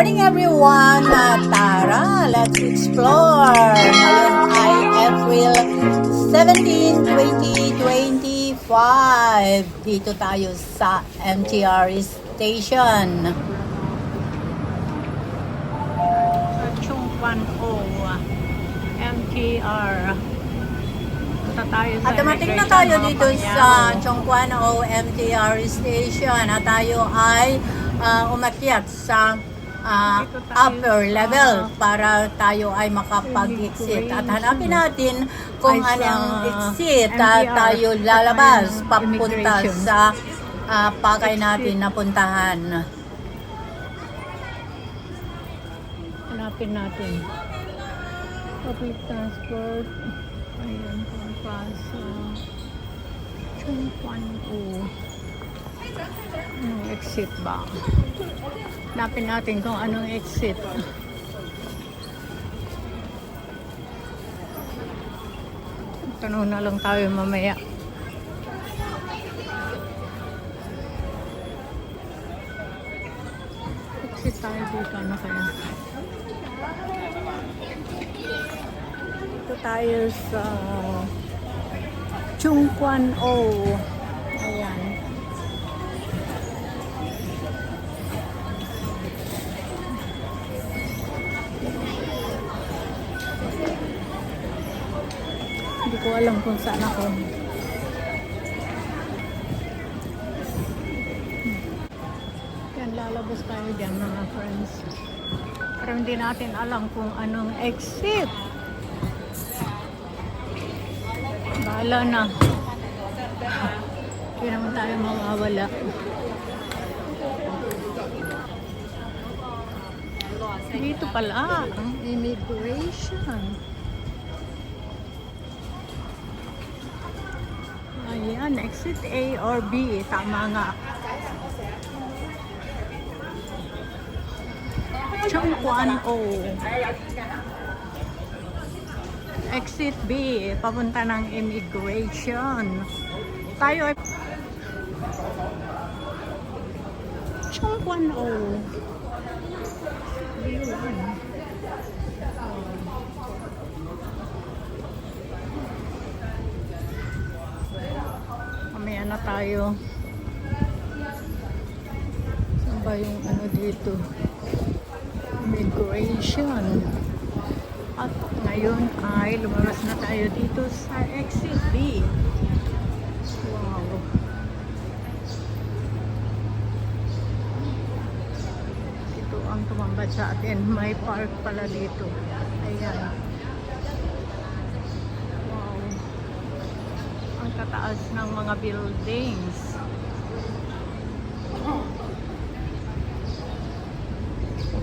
morning everyone! Tara, let's explore! Ngayon ay April 17, 2025. Dito tayo sa MTR station. Chungkwan O MTR. Punta tayo sa At dumating na tayo dito sa Chongquan O MTR station at tayo ay umakyat sa upper level para tayo ay makapag-exit at hanapin natin kung anong exit at tayo lalabas papunta sa pakay natin na puntahan. Hanapin natin public transport. Ayan, pampa sa Chungkwan O. Anong exit ba? Hanapin natin kung anong exit. Tanong na lang tayo mamaya. Exit tayo dito. Ano kaya? Dito tayo sa Chungkwan O. Ayan. Hindi ko alam kung saan ako. Yan, lalabas tayo dyan mga friends. Pero hindi natin alam kung anong exit. Bahala na. Hindi naman tayo mawawala. Dito pala ang immigration. Ayan, exit A or B. Tama nga. Chungkwan O. Exit B. Papunta ng immigration. Tayo ay Chungkwan O. Ayun. Mamaya na tayo. Saan ba yung ano dito? Immigration. At ngayon ay lumabas na tayo dito sa exit B. Wow. Ito ang tumambad sa atin. May park pala dito. Ayan. Wow. Ang tataas ng mga buildings.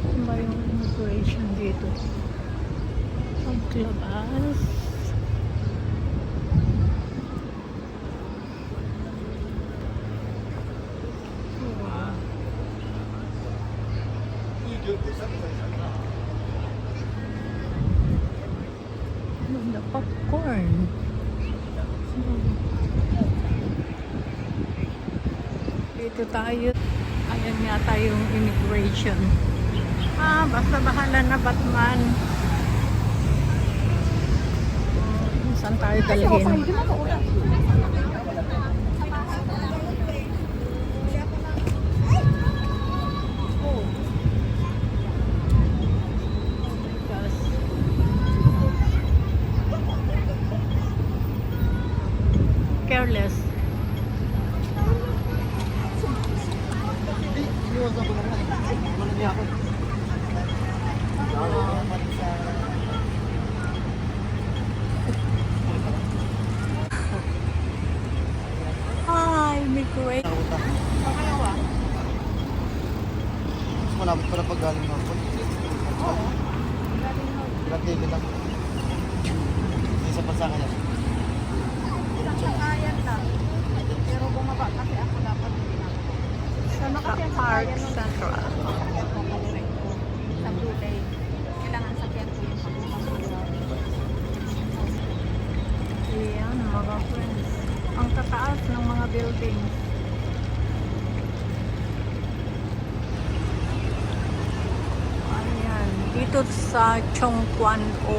Ano ba yung immigration dito? Paglabas. Wow. The popcorn. Dito tayo. Ayan yata yung immigration. Basta bahala na Batman. Saan tayo dalhin? Careless. Hi, immigration. Mas malapit para pag galing ako. Oo. Galing lang. Isa pa sa kanya. Sakayan lang. Pero bumaba kasi ako dapat Sa Park Central. sa Blue Day. Kailangan sakyan ko yung Ayan, mga friends. Ang tataas ng mga buildings. dito sa Chongquan-o.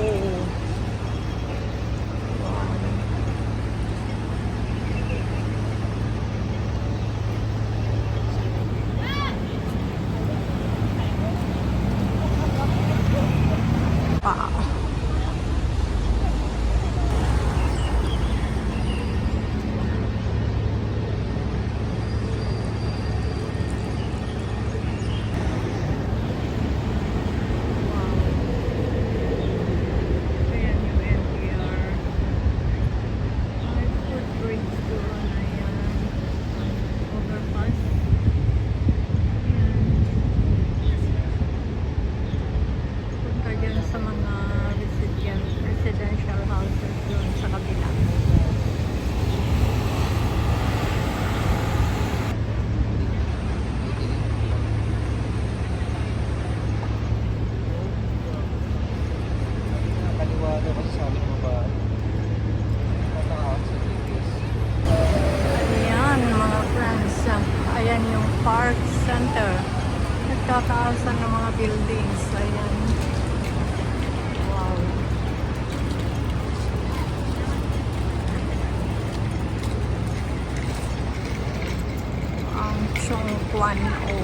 Wow. Ayan yung NPR. May footbridge doon. Ayan. Overpass. Ayan. Punta dyan sa mga residential houses doon sa kabila. Kaliwa daw kasi sabi ng babae. Naka-out sa GPS. Ayan mga friends. Ayan yung park center. Nagtataasan ng mga buildings. Ayan. Wow. Ang Chongquan-o.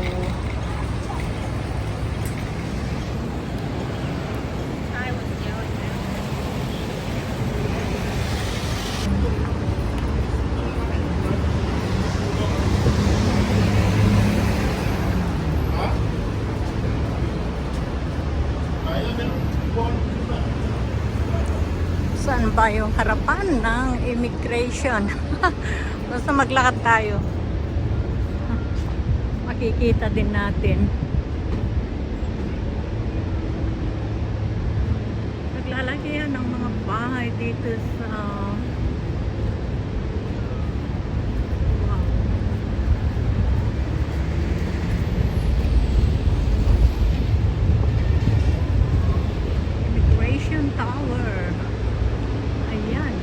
Saan ba yung harapan ng immigration? Basta maglakad tayo. Makikita din natin. Naglalagyan ng mga bahay dito sa wow. Immigration Tower. Ayan.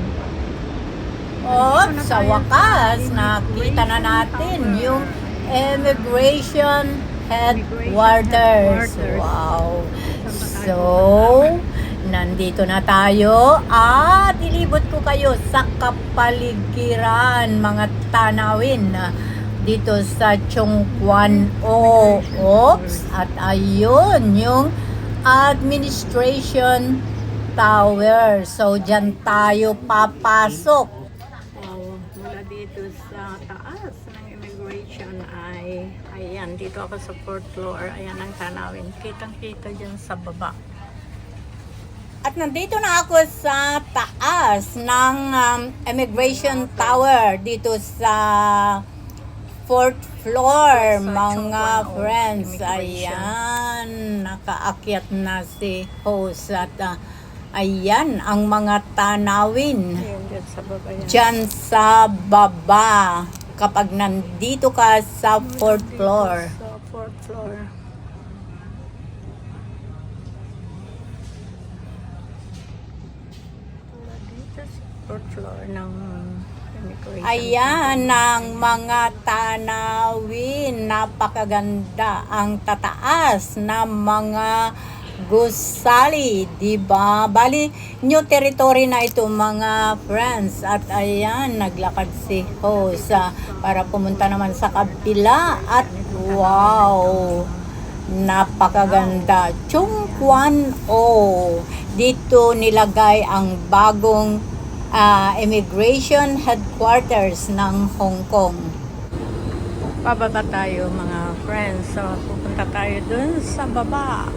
At sa wakas, nakita na natin yung immigration headquarters. Wow! So, nandito na tayo at ilibot ko kayo sa kapaligiran, mga tanawin dito sa Chongquan-o. Oops! At ayun, yung administration tower. So, dyan tayo papasok. Wow, mula dito sa taas ng immigration ay, ayan, dito ako sa 4th floor, ayan ang tanawin. Kitang-kita dyan sa baba. At nandito na ako sa taas ng immigration tower dito sa 4th floor, Sa mga Chongquan-o friends. Immigration. Ayan, nakaakyat na si host at ayan ang mga tanawin Ayan dyan sa baba yan. dyan sa baba kapag nandito ka sa 4th floor. Sa 4th floor. Mula dito sa 4th floor ng immigration. Ayan ang mga tanawin, napakaganda ang tataas na mga gusali, di ba? Bali, new territory na ito mga friends. At ayan, naglakad si host para pumunta naman sa kabila. At wow, napakaganda. Chongquan-o. Dito nilagay ang bagong immigration headquarters ng Hong Kong. Pababa tayo mga friends. So, pupunta tayo dun sa baba.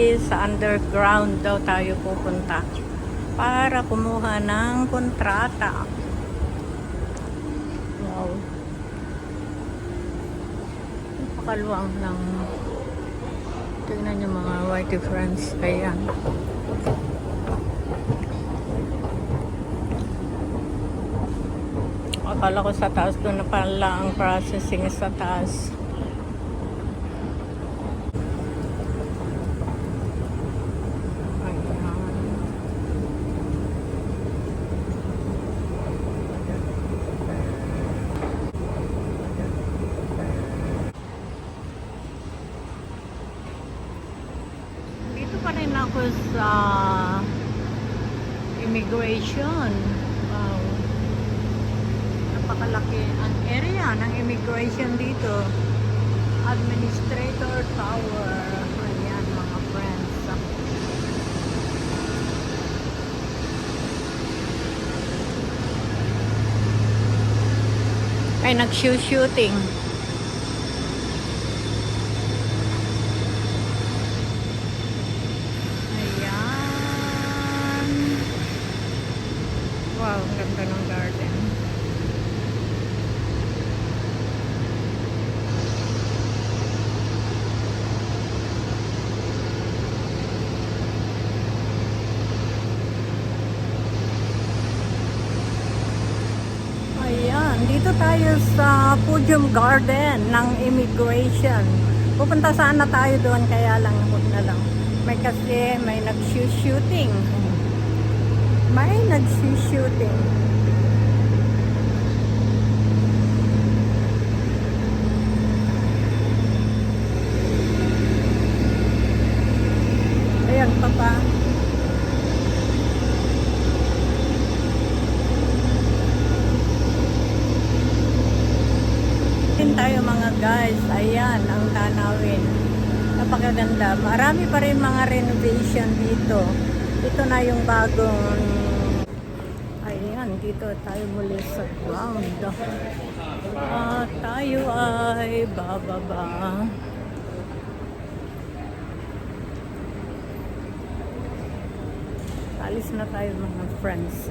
Sa underground daw tayo pupunta para kumuha ng kontrata. Wow. Napakaluwang ng tingnan nyo mga whitey friends. Ayan. Akala ko sa taas doon na pala ang processing sa taas. ako sa immigration. Wow. Napakalaki ang area ng immigration dito. Administrator Tower. Ayan mga friends. Ay, nag-shooting. Ayan. Wow, ang ganda ng garden. Ayan, dito tayo sa Podium Garden ng Immigration. Pupunta sana tayo doon, kaya lang, huwag na lang. May nag-shooting. May nag-shooting. Ayan, papa. Tayo mga guys, ayan ang tanawin, napakaganda. Marami pa rin mga renovation dito. Ito na yung bagong, ayan, dito tayo muli sa ground. Tayo ay bababa. Alis na tayo mga friends.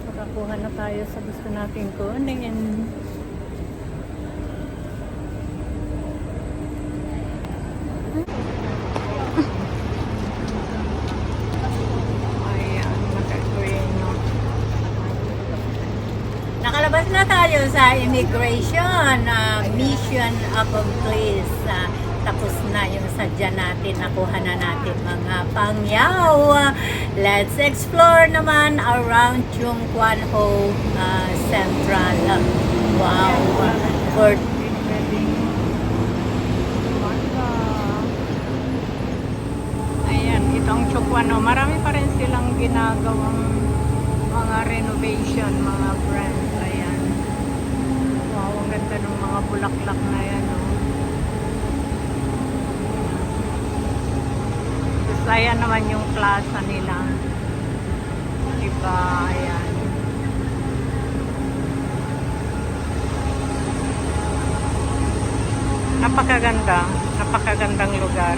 Makakuha na tayo sa gusto nating kunin. Nakalabas na tayo sa immigration, mission accomplished. Tapos na yung sadya natin, nakuha na natin mga pangyaw. Let's explore naman around yung Kwan Ho Central. Wow! For ayan, itong Chokwano, marami pa rin silang ginagawang mga renovation, mga friends. Ayan. Wow, ang ganda ng mga bulaklak na yan, oh. Tapos ayan naman yung plaza nila. Diba? Ayan. Napakagandang lugar.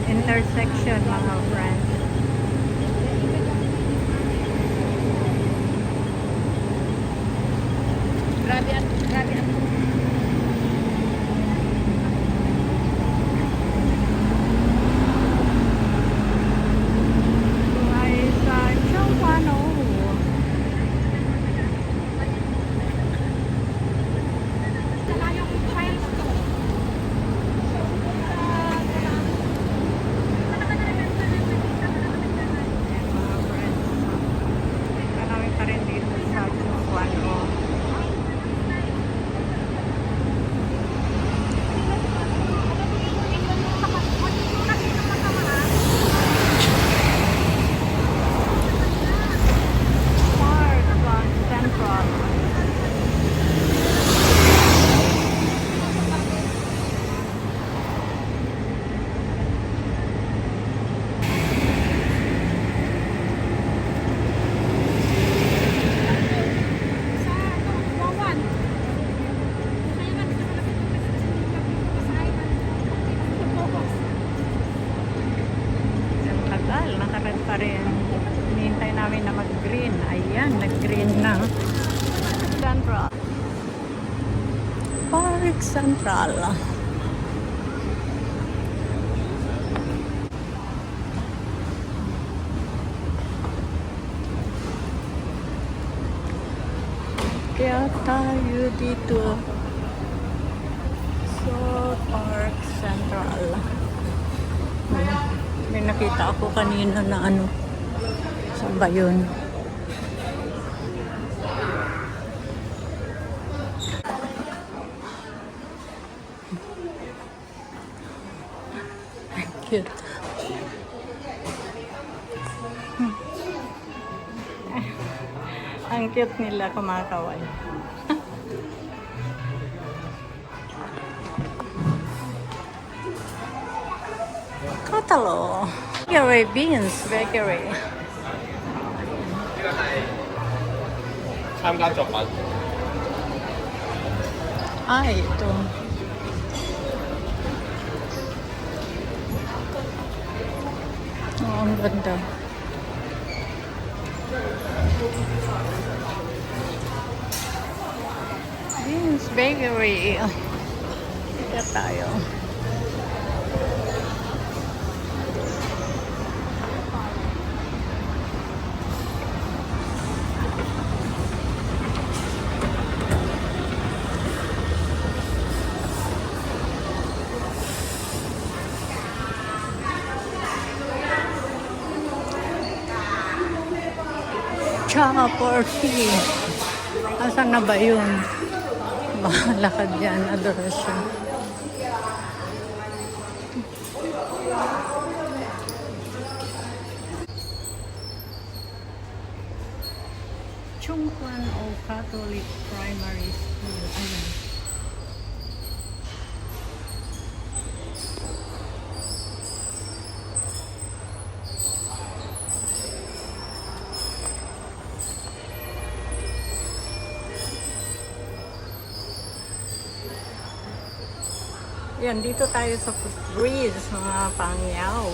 Intersection mga friends. Grabe ang Ay sa Chokwano. kalayong files ko. Mga friends. Marami pa rin dito sa Chokwano. Park Central. Ang tagal, nakared pa rin. Hinihintay namin na mag-green. Ayan, nag-green na. Central. Park Central. Kaya tayo dito sa Park Central. May nakita ako kanina na ano. Saan ba yun? Cute. Ang cute nila kumakaway. Katalo. Bakery Beans Bakery. Ay, ito. Oh, ang ganda. Beans Bakery. Ika tayo. Tsaka Porky. Asan na ba yun? Makalakad yan, adorasyon. Chungkwan o Catholic Primary School. Ayan. Yan, dito tayo sa footbridge, mga pangyaw.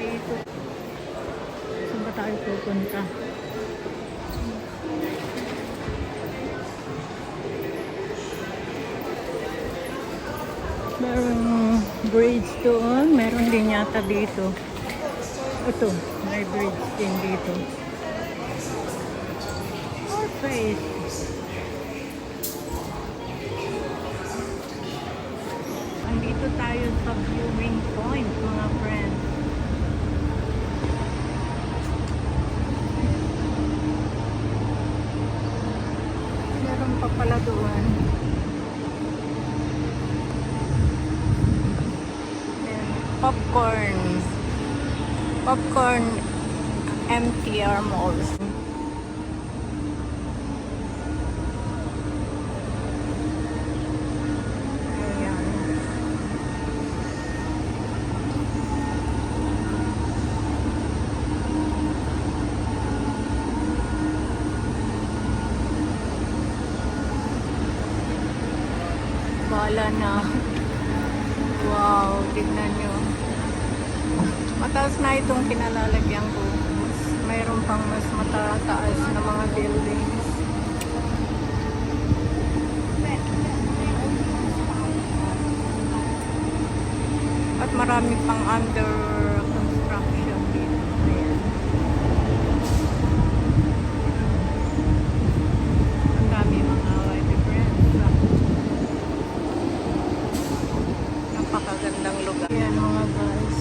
Dito. Saan ba tayo pupunta? Merong bridge doon. Meron din yata dito. Ito, may bridge din dito. Face. Andito tayo sa viewing point, mga friends. Meron pa pala doon. Popcorn. Popcorn MTR Malls. Wala na. Wow, tignan nyo. Mataas na itong kinalalagyan ko. Mayroon pang mas matataas na mga buildings. At marami pang under construction dito. Ayan. Ang dami mga napakagandang lugar. Yan mga guys.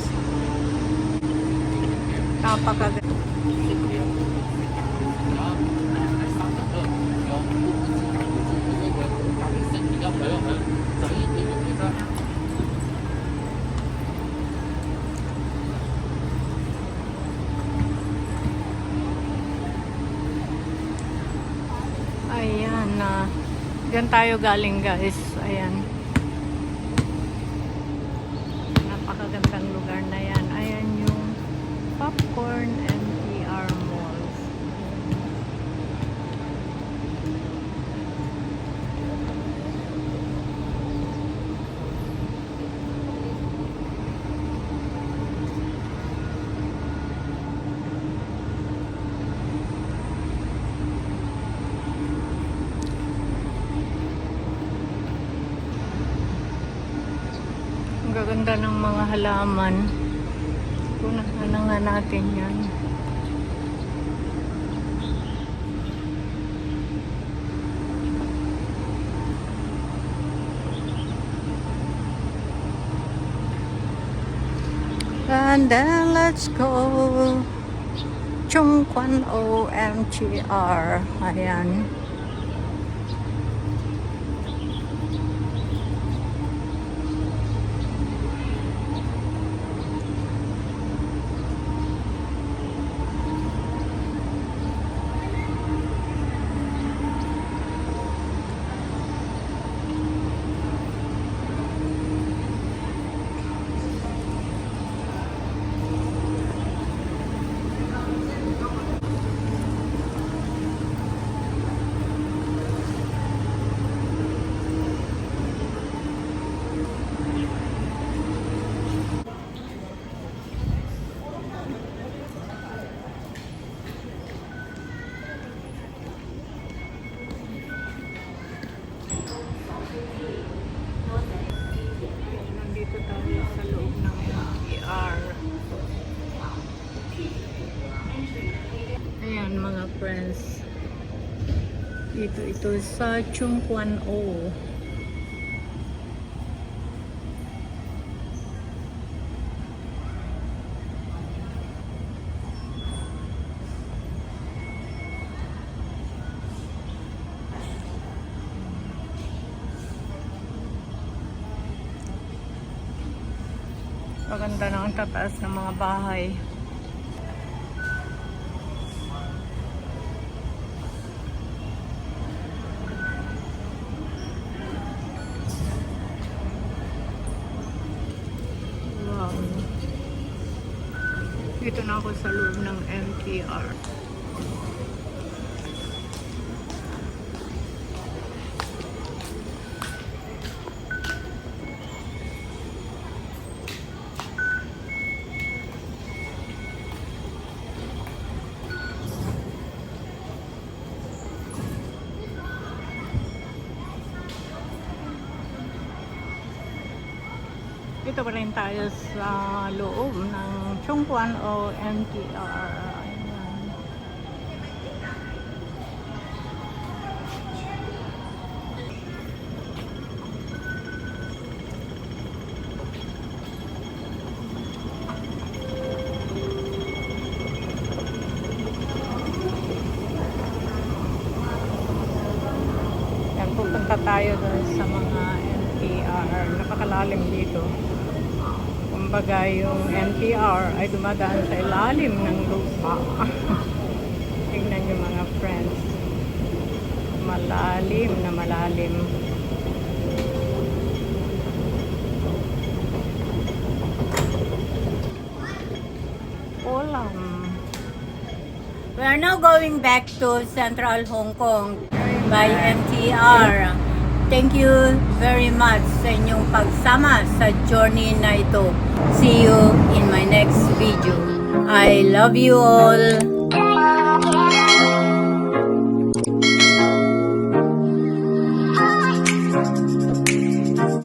Napakaganda. Ayan na. Diyan tayo galing guys. Ayan. Napakagandang lugar na yan. Ayan yung Popcorn MTR Malls. gaganda ng mga halaman. Punahan na nga natin yan. And then let's go Chung Kwan OMTR. Ayan. Nandito tayo sa loob ng MTR. Ayan mga friends. Ito sa Chung Kwan O. Maganda na ang tataas ng mga bahay. Wow. Dito na ako sa loob ng MTR. Dito pa rin tayo sa loob ng Chung Kwan o MTR. Ayan. Yan, pupunta tayo doon sa mga MTR. Napakalalim dito. Kumbaga yung NTR ay dumadaan sa ilalim ng lupa. Tingnan nyo mga friends. Malalim na malalim. Olam. We are now going back to Central Hong Kong by MTR. Thank you very much sa inyong pagsama sa journey na ito. See you in my next video. I love you all.